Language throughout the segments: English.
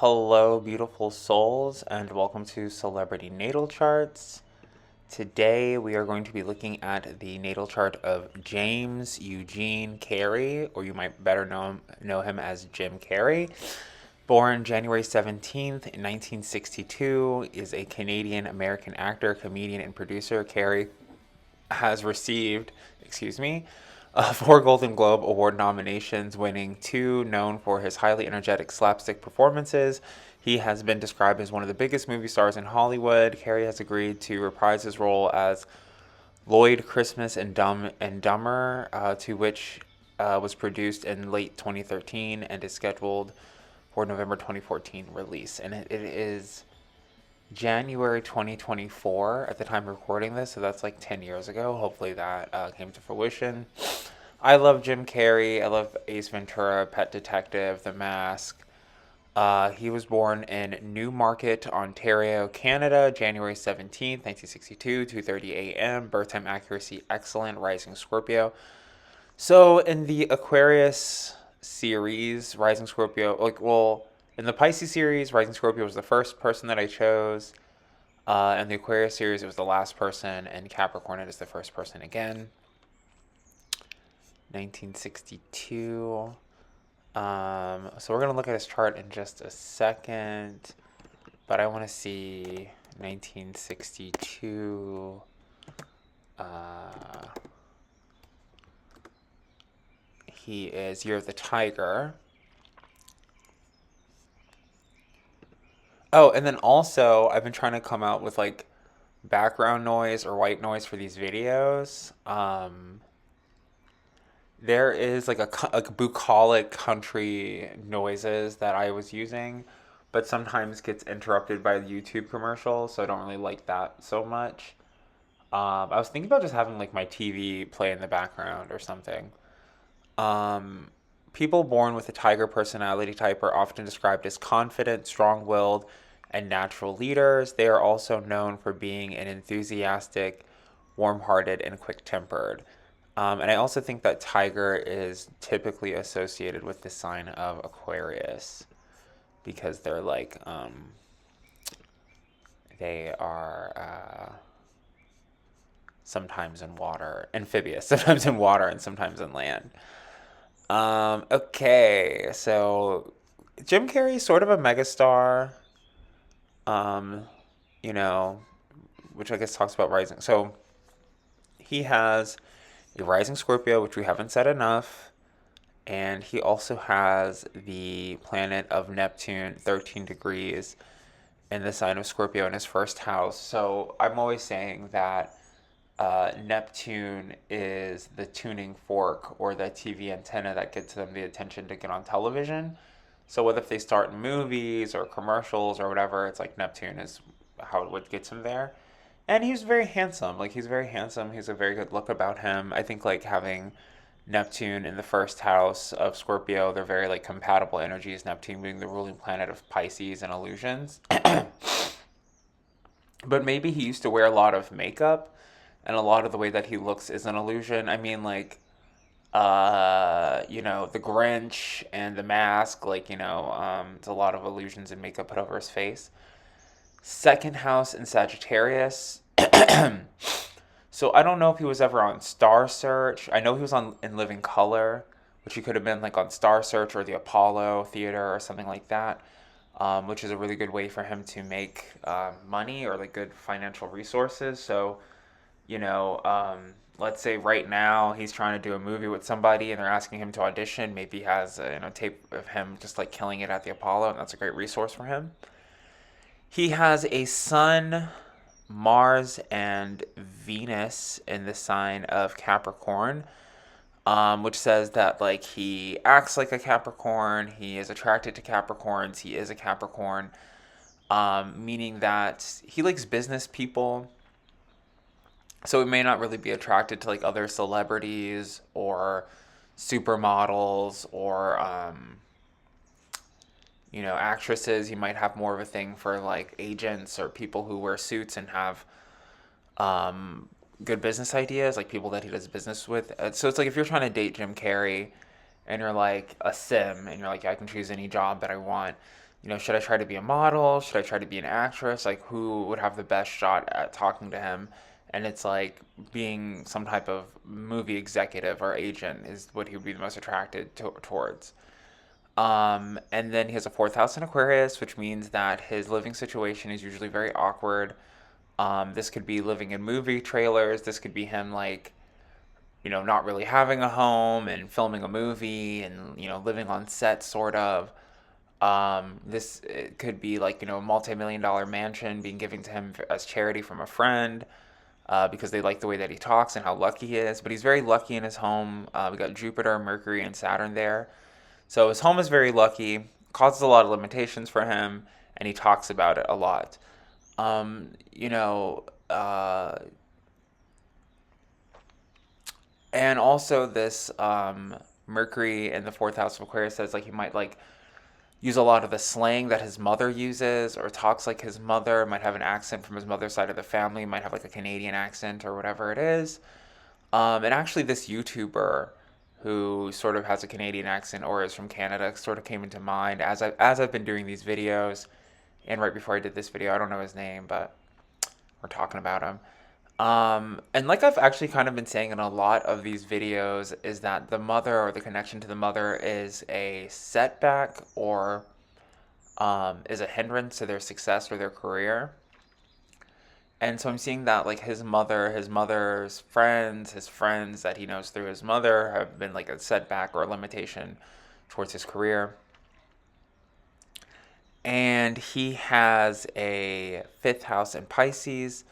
Hello, beautiful souls, and welcome to Celebrity Natal Charts. Today, we are going to be looking at the natal chart of James Eugene Carey, or you might better know him as Jim Carey. Born January 17th, 1962, is a Canadian-American actor, comedian, and producer. Carey has received, four Golden Globe Award nominations, winning two, known for his highly energetic slapstick performances. He has been described as one of the biggest movie stars in Hollywood. Carey has agreed to reprise his role as Lloyd Christmas in Dumb and Dumber, to which was produced in late 2013 and is scheduled for November 2014 release. And it is January 2024 at the time of recording this, so that's like 10 years ago. Hopefully that came to fruition. I love Jim Carrey. I love Ace Ventura, Pet Detective, The Mask. He was born in Newmarket, Ontario, Canada, January 17th, 1962, 2:30 a.m. Birth time accuracy excellent, rising Scorpio. So in the Aquarius series, rising Scorpio, in the Pisces series, rising Scorpio was the first person that I chose. In the Aquarius series, it was the last person, and Capricorn, it is the first person again. 1962. So we're going to look at his chart in just a second, but I want to see 1962. He is Year of the Tiger. Oh, and then also, I've been trying to come out with like background noise or white noise for these videos. There is like bucolic country noises that I was using, but sometimes gets interrupted by the YouTube commercials, so I don't really like that so much. I was thinking about just having like my TV play in the background or something. Um, People born with a tiger personality type are often described as confident, strong willed, and natural leaders. They are also known for being an enthusiastic, warm hearted, and quick tempered. And I also think that tiger is typically associated with the sign of Aquarius because they are sometimes in water, amphibious, sometimes in water and sometimes in land. Okay, so Jim Carrey is sort of a megastar, um, you know, which I guess talks about rising. So he has a rising Scorpio, which we haven't said enough, and he also has the planet of Neptune, 13 degrees, in the sign of Scorpio in his first house. So I'm always saying that Neptune is the tuning fork or the TV antenna that gets them the attention to get on television. So whether if they start in movies or commercials or whatever, it's like Neptune is what gets him there. And he's very handsome. Like he's very handsome. He's a very good look about him. I think like having Neptune in the first house of Scorpio, they're very like compatible energies. Neptune being the ruling planet of Pisces and illusions. But maybe he used to wear a lot of makeup, and a lot of the way that he looks is an illusion. I mean, like, the Grinch and the Mask, it's a lot of illusions and makeup put over his face. Second house in Sagittarius. So I don't know if he was ever on Star Search. I know he was on in Living Color, which he could have been like on Star Search or the Apollo Theater or something like that, which is a really good way for him to make money or like good financial resources. So, let's say right now he's trying to do a movie with somebody and they're asking him to audition. Maybe he has tape of him just like killing it at the Apollo, and that's a great resource for him. He has a Sun, Mars, and Venus in the sign of Capricorn, which says that like he acts like a Capricorn, he is attracted to Capricorns, he is a Capricorn, meaning that he likes business people. So he may not really be attracted to like other celebrities or supermodels or actresses. He might have more of a thing for like agents or people who wear suits and have good business ideas, like people that he does business with. So it's like if you're trying to date Jim Carrey and you're like a sim and you're like, I can choose any job that I want. should I try to be a model? Should I try to be an actress? Like, who would have the best shot at talking to him? And it's like being some type of movie executive or agent is what he would be the most attracted towards. And then he has a fourth house in Aquarius, which means that his living situation is usually very awkward. This could be living in movie trailers. This could be him like, not really having a home and filming a movie and, living on set sort of. This it could be like, a multi-million dollar mansion being given to him as charity from a friend, because they like the way that he talks and how lucky he is. But he's very lucky in his home. We got Jupiter, Mercury, and Saturn there. So his home is very lucky, causes a lot of limitations for him, and he talks about it a lot. Um, you know, uh, and also this Mercury in the fourth house of Aquarius says like he might like use a lot of the slang that his mother uses or talks like his mother, might have an accent from his mother's side of the family, might have like a Canadian accent or whatever it is. And actually, this YouTuber who sort of has a Canadian accent or is from Canada sort of came into mind as I've been doing these videos. And right before I did this video, I don't know his name, but we're talking about him. And like I've actually kind of been saying in a lot of these videos, is that the mother or the connection to the mother is a setback or is a hindrance to their success or their career. And so I'm seeing that like his mother, his mother's friends, his friends that he knows through his mother have been like a setback or a limitation towards his career. And he has a fifth house in Pisces.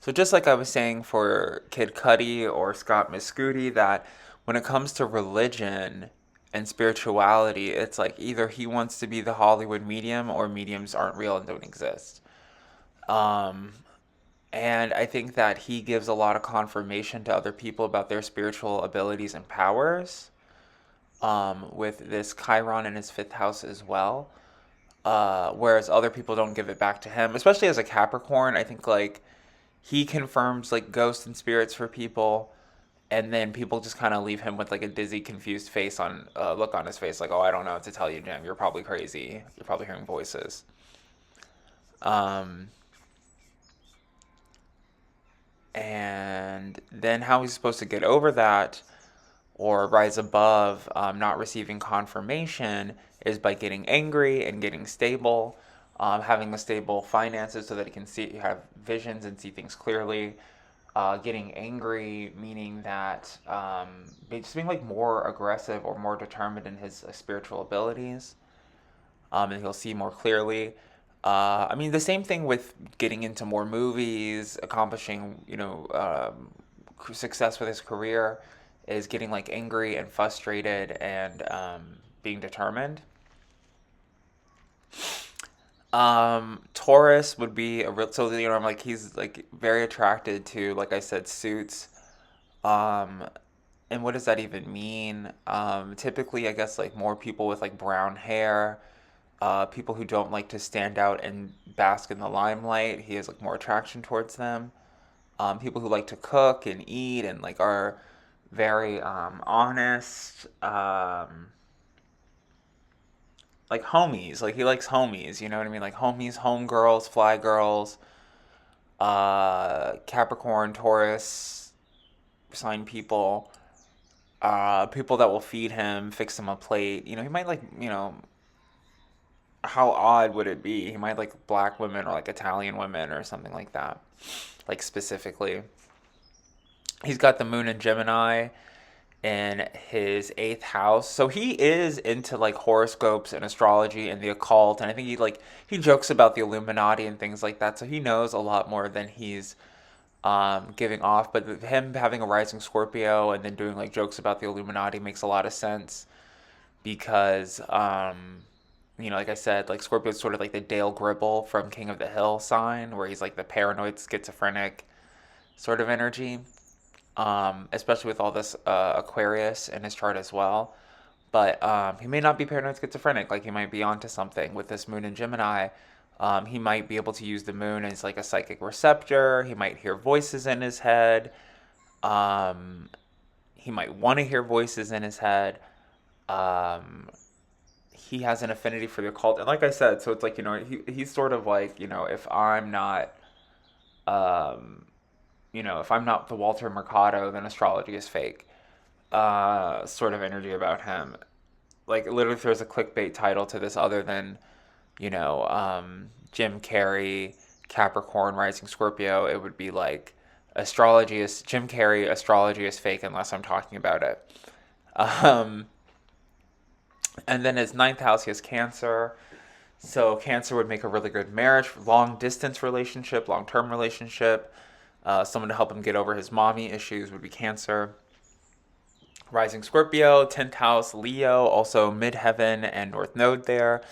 So just like I was saying for Kid Cudi or Scott Miscudi, that when it comes to religion and spirituality, it's like either he wants to be the Hollywood medium or mediums aren't real and don't exist. Um, and I think that he gives a lot of confirmation to other people about their spiritual abilities and powers, with this Chiron in his fifth house as well. Whereas other people don't give it back to him, especially as a Capricorn. I think like he confirms like ghosts and spirits for people, and then people just kind of leave him with like a dizzy, confused face on look on his face, like, oh, I don't know what to tell you, Jim. You're probably crazy. You're probably hearing voices. Um, and then how he's supposed to get over that or rise above not receiving confirmation is by getting angry and getting stable, having the stable finances so that he can see, have visions and see things clearly. Getting angry, meaning that just being like more aggressive or more determined in his spiritual abilities, and he'll see more clearly. I mean, the same thing with getting into more movies, accomplishing, success with his career, is getting like angry and frustrated and being determined. Taurus would be a real, so I'm like he's like very attracted to, like I said, suits. Um, and what does that even mean? Typically, I guess like more people with like brown hair, people who don't like to stand out and bask in the limelight. He has like more attraction towards them. People who like to cook and eat and like are very honest. Like homies, like he likes homies. You know what I mean? Like homies, homegirls, fly girls, Capricorn, Taurus, sign people. People that will feed him, fix him a plate. He might like, how odd would it be? He might like black women or like Italian women or something like that. Like specifically. He's got the moon in Gemini in his eighth house. So he is into like horoscopes and astrology and the occult. And I think he jokes about the Illuminati and things like that. So he knows a lot more than he's giving off. But him having a rising Scorpio and then doing like jokes about the Illuminati makes a lot of sense because, like I said, like Scorpio is sort of like the Dale Gribble from King of the Hill sign, where he's like the paranoid, schizophrenic sort of energy, especially with all this Aquarius in his chart as well. But he may not be paranoid schizophrenic. Like he might be onto something with this moon in Gemini. He might be able to use the moon as like a psychic receptor. He might hear voices in his head. Um, he might want to hear voices in his head. Um, he has an affinity for the occult. And like I said, so it's like, he's sort of like, if I'm not, um, if I'm not the Walter Mercado, then astrology is fake. Sort of energy about him. Like literally, if there's a clickbait title to this other than, Jim Carey, Capricorn, rising Scorpio, it would be like astrology is Jim Carrey, astrology is fake unless I'm talking about it. Um, and then his ninth house, he has Cancer. So Cancer would make a really good marriage, long distance relationship, long term relationship. Someone to help him get over his mommy issues would be Cancer. Rising Scorpio, 10th house, Leo, also midheaven and North Node there.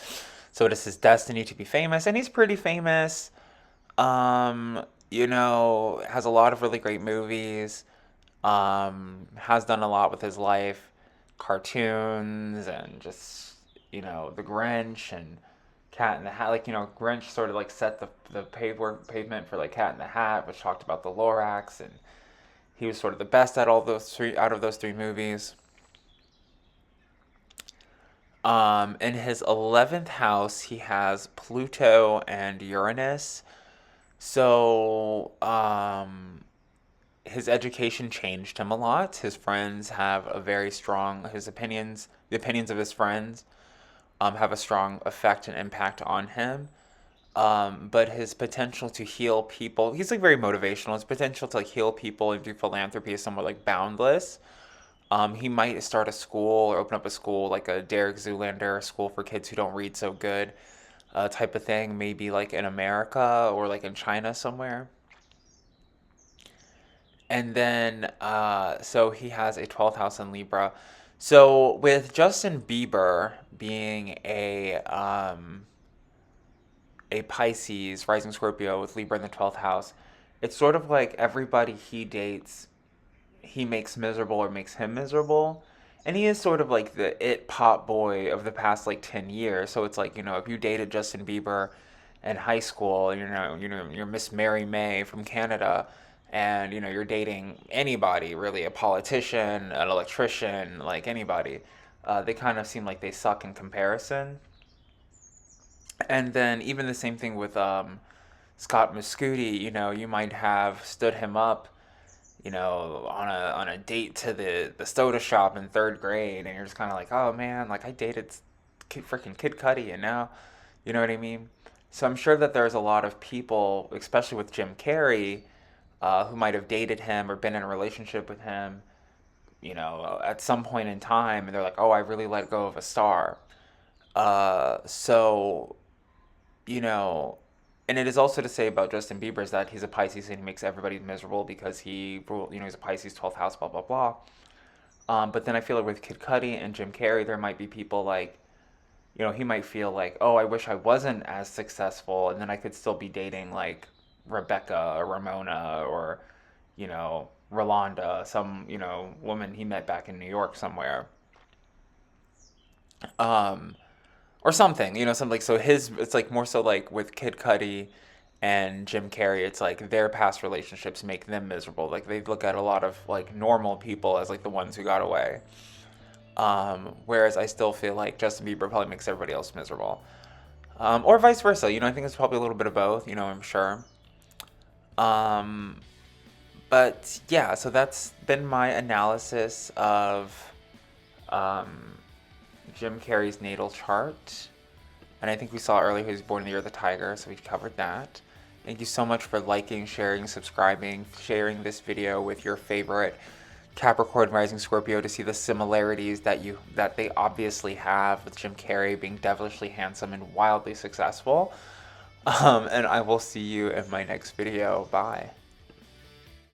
So it is his destiny to be famous, and he's pretty famous. Has a lot of really great movies. Has done a lot with his life, cartoons and just the Grinch and Cat in the Hat. Like Grinch sort of like set the pavement for like Cat in the Hat, which talked about the Lorax, and he was sort of the best at all those three out of those three movies. In his 11th house, he has Pluto and Uranus. So, his education changed him a lot. His friends have a very strong, the opinions of his friends have a strong effect and impact on him. But his potential to heal people, he's like very motivational. His potential to like heal people and do philanthropy is somewhat like boundless. He might start a school or open up a school like a Derek Zoolander school for kids who don't read so good, type of thing. Maybe like in America or like in China somewhere. And then, so he has a 12th house in Libra. So with Justin Bieber being a Pisces, rising Scorpio with Libra in the 12th house, it's sort of like everybody he dates, he makes miserable or makes him miserable. And he is sort of like the it pop boy of the past like 10 years. So it's like, if you dated Justin Bieber in high school, you're Miss Mary May from Canada, and you're dating anybody really, a politician, an electrician, like anybody. They kind of seem like they suck in comparison. And then even the same thing with Scott Muscudi. You might have stood him up, on a date to the soda shop in third grade, and you're just kind of like, oh man, like I dated freaking Kid Cudi, and now, you know what I mean? So I'm sure that there's a lot of people, especially with Jim Carrey, who might have dated him or been in a relationship with him, at some point in time, and they're like, oh, I really let go of a star. So you know, and it is also to say about Justin Bieber is that he's a Pisces and he makes everybody miserable because he's a Pisces 12th house, blah, blah, blah. But then I feel like with Kid Cudi and Jim Carrey, there might be people like, he might feel like, oh, I wish I wasn't as successful, and then I could still be dating like Rebecca or Ramona or, Rolanda, some, woman he met back in New York somewhere. Um, or something, something like so it's like more so like with Kid Cudi and Jim Carrey, it's like their past relationships make them miserable. Like they look at a lot of like normal people as like the ones who got away. Whereas I still feel like Justin Bieber probably makes everybody else miserable. Or vice versa. I think it's probably a little bit of both, I'm sure. Um, but yeah, so that's been my analysis of um, Jim Carrey's natal chart. And I think we saw earlier he was born in the year of the tiger, so we covered that. Thank you so much for liking, sharing, subscribing, sharing this video with your favorite Capricorn rising Scorpio to see the similarities that they obviously have with Jim Carrey being devilishly handsome and wildly successful. And I will see you in my next video. Bye.